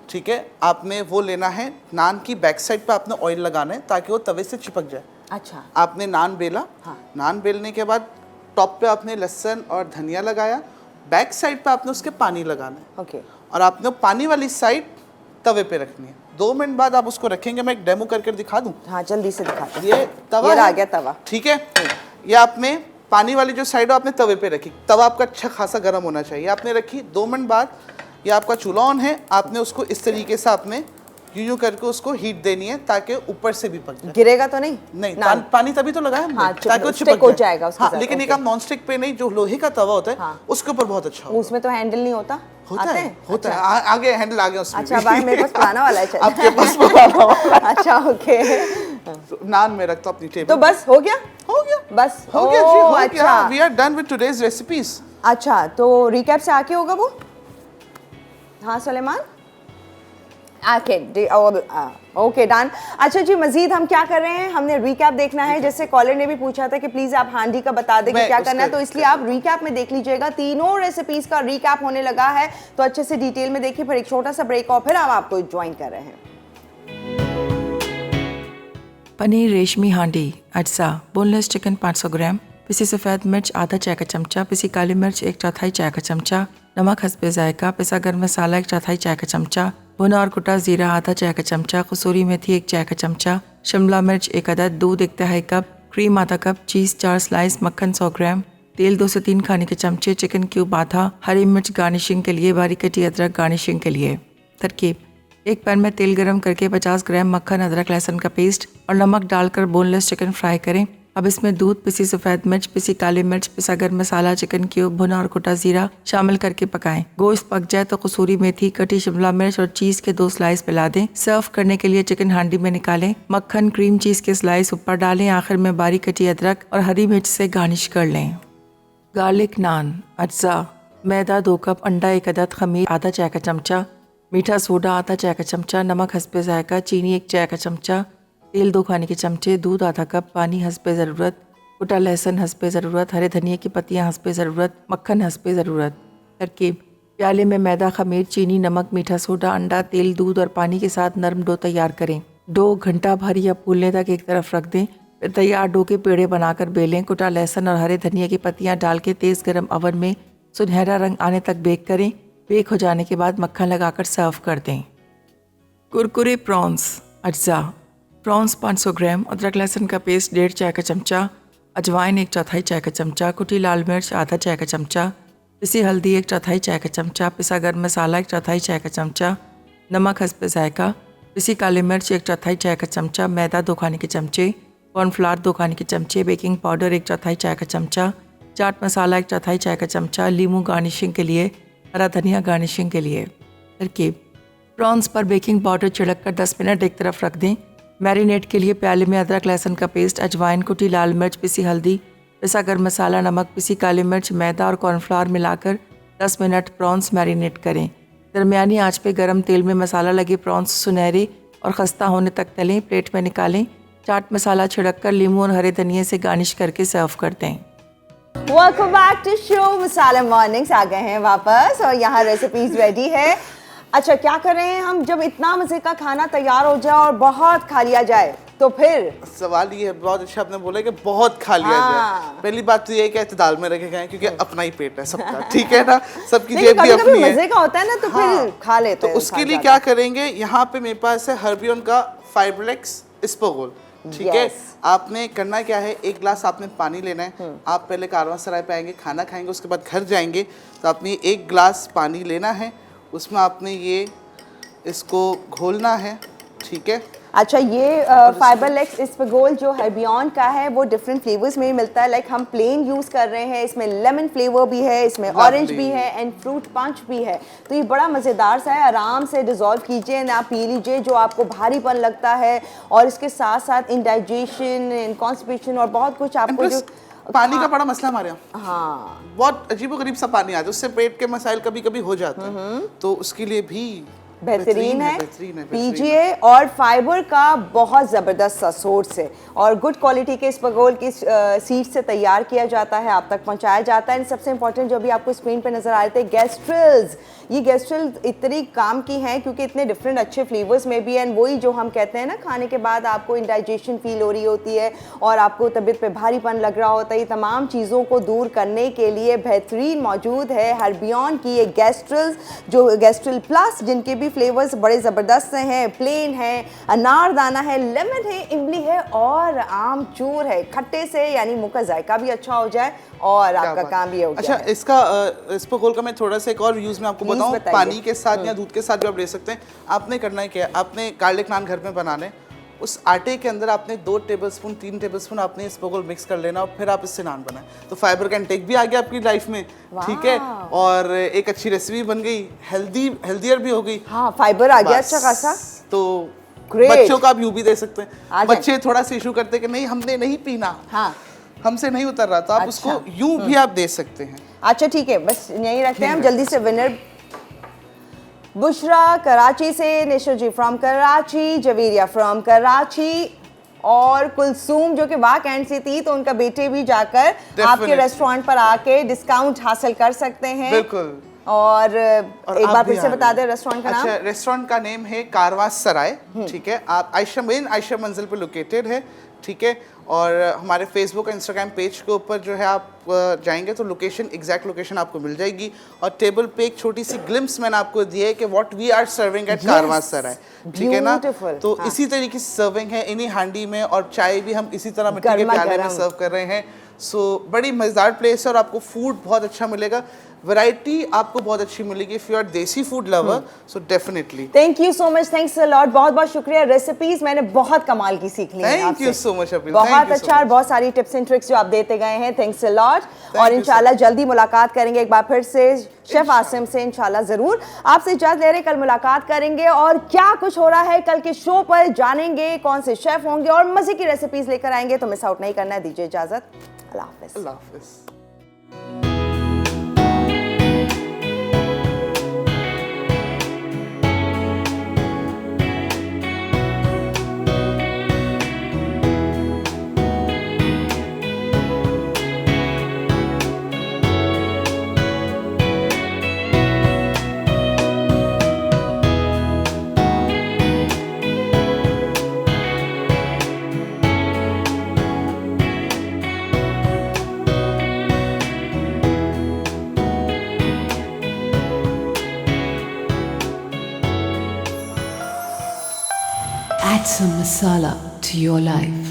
ठीक है, आपने वो लेना है। नान की बैक साइड पे आपने ऑयल लगाना है ताकि वो तवे से चिपक जाए। अच्छा, आपने नान बेला, नान बेलने के बाद टॉप पे आपने लहसुन और धनिया लगाया, बैक साइड पे आपने उसके पानी लगाना है। ओके, और आपने पानी वाली साइड तवे पे रखनी है। 2 मिनट बाद आप उसको रखेंगे। मैं एक डेमो करके दिखा दूं? हाँ जल्दी से दिखा। ये तवा आ गया तवा, ठीक है। ये आपने पानी वाली जो साइड हो आपने तवे पे रखी, तवा आपका अच्छा खासा गर्म होना चाहिए। आपने रखी, 2 मिनट बाद ये आपका चूल्हा ऑन है, आपने उसको इस तरीके से आपने यूं करके उसको हीट देनी है ताकि ऊपर से भी पक जाए। गिरेगा तो नहीं? नहीं, पानी तभी तो लगाया हमने, हाँ, ताकि वो चिपक चिपक जाएगा उसके साथ। लेकिन एक आप नॉन स्टिक पे नहीं, जो लोहे का तवा होता है उसके ऊपर बहुत अच्छा होता उसमें तो हैंडल नहीं होता? होता है, आगे हैंडल आ गया उसमें। अच्छा, भाई मेरे पास पुराना वाला है। आपके पास पुराना वाला। अच्छा, ओके। नान में रखता हूं अपनी टेबल। तो बस हो गया? बस हो गया जी, हो गया। We are done with today's recipes. अच्छा, तो रिकैप से आके होगा वो? हाँ सुलेमान, ओके डन। अच्छा जी, मजीद हम क्या कर रहे हैं, हमने रिकैप देखना है। जैसे कॉलर ने भी पूछा था कि प्लीज आप हांडी का बता दें कि क्या करना है, तो इसलिए आप रिकैप में देख लीजिएगा। तीनों रेसिपीज का रिकैप होने लगा है, तो अच्छे से डिटेल में देखिए। फिर एक छोटा सा ब्रेक और फिर हम आपको ज्वाइन कर रहे हैं। पनीर रेशमी हांडी, अज्जा, बोनलेस चिकन 500 ग्राम, पिसी सफ़ेद मिर्च आधा चाय का चमचा, पिसी काली मिर्च 1/4 चाय का चमचा, नमक हस्बे जायका, पिसा गर्म मसाला 1/4 चाय का चमचा, भुना और कुटा जीरा आधा चाय का चमचा, कसूरी मेथी 1 चाय का चमचा, शिमला मिर्च 1 अदद, दूध 1 तिहाई कप, क्रीम आधा कप, चीज़ 4 स्लाइस, मक्खन 100 ग्राम, तेल 2 से 3 खाने के चमचे, चिकन क्यूब आधा, हरी मिर्च गार्निशिंग के लिए, बारीक कटी अदरक गार्निशिंग के लिए। तरकीब: एक पैन में तेल गरम करके 50 ग्राम मक्खन, अदरक लहसुन का पेस्ट और नमक डालकर बोनलेस चिकन फ्राई करें। अब इसमें दूध, पिसी सफ़ेद मिर्च, पिसी काली मिर्च, पिसा गर्म मसाला, चिकन क्यूब, भुना और कुटा जीरा शामिल करके पकाएं। गोश्त पक जाए तो कसूरी मेथी, कटी शिमला मिर्च और चीज़ के 2 स्लाइस मिला दें। सर्व करने के लिए चिकन हांडी में निकालें। मक्खन, क्रीम चीज़ के स्लाइस ऊपर डालें। आखिर में बारीक कटी अदरक और हरी मिर्च से गार्निश कर लें। गार्लिक नान, अज्जा, मैदा 2 कप, अंडा 1 अदद, खमीर आधा चाय का चमचा, मीठा सोडा आधा चाय का चमचा, नमक हस्बे जायका, चीनी 1 चाय का चमचा, तेल 2 खाने के चमचे, दूध आधा कप, पानी हस्बे ज़रूरत, कुटा लहसुन हस्बे ज़रूरत, हरे धनिया की पत्तियां हस्बे ज़रूरत, मक्खन हस्बे ज़रूरत। तरकीब: प्याले में मैदा, खमीर, चीनी, नमक, मीठा सोडा, अंडा, तेल, दूध और पानी के साथ नरम डो तैयार करें। डो घंटा भर या फूलने तक एक तरफ रख दें। फिर तैयार डो के पेड़े बनाकर बेलें। कुटा लहसुन और हरे धनिया की पत्तियां डाल के तेज़ गर्म ओवन में सुनहरा रंग आने तक बेक करें। बेक हो जाने के बाद मक्खन लगाकर सर्व कर दें। कुरकुरे प्रॉन्स अज्जा। प्रॉन्स 500 ग्राम, अदरक लहसुन का पेस्ट 1.5 चाय का चमचा, अजवाइन 1/4 चाय का चमचा, कुटी लाल मिर्च आधा चाय का चमचा, पिसी हल्दी 1/4 चाय का चमचा, पिसा गर्म मसाला 1/4 चाय का चमचा, नमक हस्ब जायका, पिसी काली मिर्च 1/4 चाय का चमचा, मैदा 2 खाने के चमचे, कॉर्नफ्लावर 2 खाने के चमचे, बेकिंग पाउडर 1/4 चाय का चमचा, चाट मसाला 1/4 चाय का चमचा, लीमू गार्निशिंग के लिए, हरा धनिया गार्निशिंग के लिए। तरकीब: प्रॉन्स पर बेकिंग पाउडर छिड़क कर 10 मिनट एक तरफ रख दें। मैरिनेट के लिए प्याले में अदरक लहसुन का पेस्ट, अजवाइन, कुटी लाल मिर्च, पिसी हल्दी, पिसा गर्म मसाला, नमक, पिसी काली मिर्च, मैदा और कॉर्नफ्लावर मिलाकर 10 मिनट प्रॉन्स मैरिनेट करें। दरमियानी आंच पे गरम तेल में मसाला लगे प्रॉन्स सुनहरे और खस्ता होने तक तलें। प्लेट में निकालें। चाट मसाला छिड़क कर लीमू और हरे धनिए से गार्निश करके सर्व कर दें। Welcome back to show masala Mornings. आ गए हैं वापस और यहाँ रेसिपीज रेडी है। अच्छा, क्या करें हम जब इतना मजे का खाना तैयार हो जाए और बहुत खा लिया जाए तो फिर? सवाल ये है, बहुत अच्छा आपने बोला कि बहुत खा लिया जाए। पहली बात तो ये है कि एतदाल में रखे गए क्योंकि अपना ही पेट है सबका, ठीक है ना, सबकी जेब भी अपनी है। मजे का होता है ना, तो फिर खा लेते हैं। तो उसके लिए क्या करेंगे, यहाँ पे मेरे पास है हर्बियन का फाइब्रेक्स इस्पोगोल, ठीक है। आपने करना क्या है, 1 गिलास आपने पानी लेना है। आप पहले कारवां सराय पे आएंगे, खाना खाएंगे, उसके बाद घर जाएंगे तो आपने 1 गिलास पानी लेना है। उसमें आपने ये इसको घोलना है, ठीक है। अच्छा, ये फाइबरलेक्स इस्पगोल जो हर्बियन का है वो डिफरेंट फ्लेवर्स में मिलता है। लाइक हम प्लेन यूज़ कर रहे हैं, इसमें लेमन फ्लेवर भी है, इसमें ऑरेंज भी है एंड फ्रूट पंच भी है। तो ये बड़ा मज़ेदार सा है। आराम से डिज़ोल्व कीजिए ना, पी लीजिए जो आपको भारीपन लगता है। और इसके साथ साथ इंडाइजेशन, कॉन्स्टिपेशन और बहुत कुछ आपको जो पानी का बड़ा मसला हमारे यहाँ, हाँ, बहुत अजीबोगरीब सा पानी आता है, उससे पेट के मसाइल कभी कभी हो जाते हैं। तो उसके लिए भी बेहतरीन है, पीजिए। और फाइबर का बहुत ज़बरदस्त सा सोर्स है और गुड क्वालिटी के इस्पगोल की सीड से तैयार किया जाता है, आप तक पहुंचाया जाता है। सबसे इंपॉर्टेंट जो अभी आपको स्क्रीन पे नज़र आ रहे थे, गैस्ट्रिल्स। ये गैस्ट्रिल इतनी काम की हैं क्योंकि इतने डिफरेंट अच्छे फ्लेवर्स में भी हैं। वही जो हम कहते हैं ना, खाने के बाद आपको इंडाइजेशन फील हो रही होती है और आपको तबीयत पे भारीपन लग रहा होता है, ये तमाम चीज़ों को दूर करने के लिए बेहतरीन मौजूद है हर्बियन की ये गैस्ट्रिल्स, जो गैस्ट्रिल प्लस, जिनके भी फ्लेवर्स बड़े ज़बरदस्त हैं। प्लेन है, अनारदाना है, लेमन है, इमली है और आमचूर है। खट्टे से यानी मुँह का जायका भी अच्छा हो जाए और आपका काम भी हो गया। अच्छा, इसका इस्पगोल का मैं थोड़ा सा एक और यूज़ में आपको बताऊं, पानी के साथ या दूध के साथ भी आप ले सकते हैं। आपने करना है क्या, आपने गार्लिक नान घर में बनाने, उस आटे के अंदर आपने 2 टेबलस्पून 3 टेबलस्पून आपने इस्पगोल मिक्स कर लेना और फिर आप इससे नान बनाएं। तो फाइबर का इंटेक भी आ गया आपकी लाइफ में, ठीक है, और एक अच्छी रेसिपी बन गई, हेल्दियर भी हो गई। हाँ, फाइबर आ गया अच्छा खासा। तो Great. बच्चों का आप यूं भी दे सकते हैं। बच्चे थोड़ा सा इशू करते हैं कि नहीं हमने नहीं पीना, हाँ, हमसे नहीं उतर रहा, तो आप उसको यूं भी आप दे सकते हैं। अच्छा ठीक है, बस यहीं रखते हैं हम। जल्दी से विनर बुशरा कराची से, निशो जी फ्रॉम कराची, जवेरिया फ्रॉम कराची और कुलसूम जो कि वाह कैंट से थी, तो उनका बेटे भी जाकर आपके रेस्टोरेंट पर आके डिस्काउंट हासिल कर सकते हैं। बिल्कुल। और एक बार फिर से बता दें रेस्टोरेंट का नाम। अच्छा, रेस्टोरेंट का नेम है कारवां सराय, ठीक है। आप आयशा मंजिल पे लोकेटेड है, ठीक है। और हमारे फेसबुक और इंस्टाग्राम पेज के ऊपर जो है आप जाएंगे तो लोकेशन, एग्जैक्ट लोकेशन आपको मिल जाएगी। और टेबल पे एक छोटी सी ग्लिम्स मैंने आपको दी है कि what we are serving at Karavan Sarai, ठीक है ना। तो इसी तरीके से सर्विंग है, इन्हीं हांडी में, और चाय भी हम इसी तरह मिट्टी के प्याले में सर्व कर रहे हैं। सो बड़ी मज़ेदार प्लेस है और आपको फूड बहुत अच्छा मिलेगा, वैरायटी आपको बहुत अच्छी मिलेगी if you are desi food lover, so definitely. Thank you so much, thanks a lot, बहुत बहुत शुक्रिया। रेसिपीज मैंने बहुत कमाल की सीख ली। थैंक यू सो मच अपिल, बहुत अच्छा और बहुत सारी टिप्स एंड ट्रिक्स जो आप देते गए हैं, थैंक्स अ लॉट। और इंशाल्लाह जल्दी मुलाकात करेंगे एक बार फिर से शेफ आसिम से, इंशाल्लाह जरूर। आपसे इजाजत ले रहे, कल मुलाकात करेंगे और क्या कुछ हो रहा है कल के शो पर जानेंगे, कौन से शेफ होंगे और मजे की रेसिपीज लेकर आएंगे, तो मिस आउट नहीं करना है। दीजिए इजाजत, अल्लाह हाफिज। अल्लाह हाफिज। Add some masala to your life.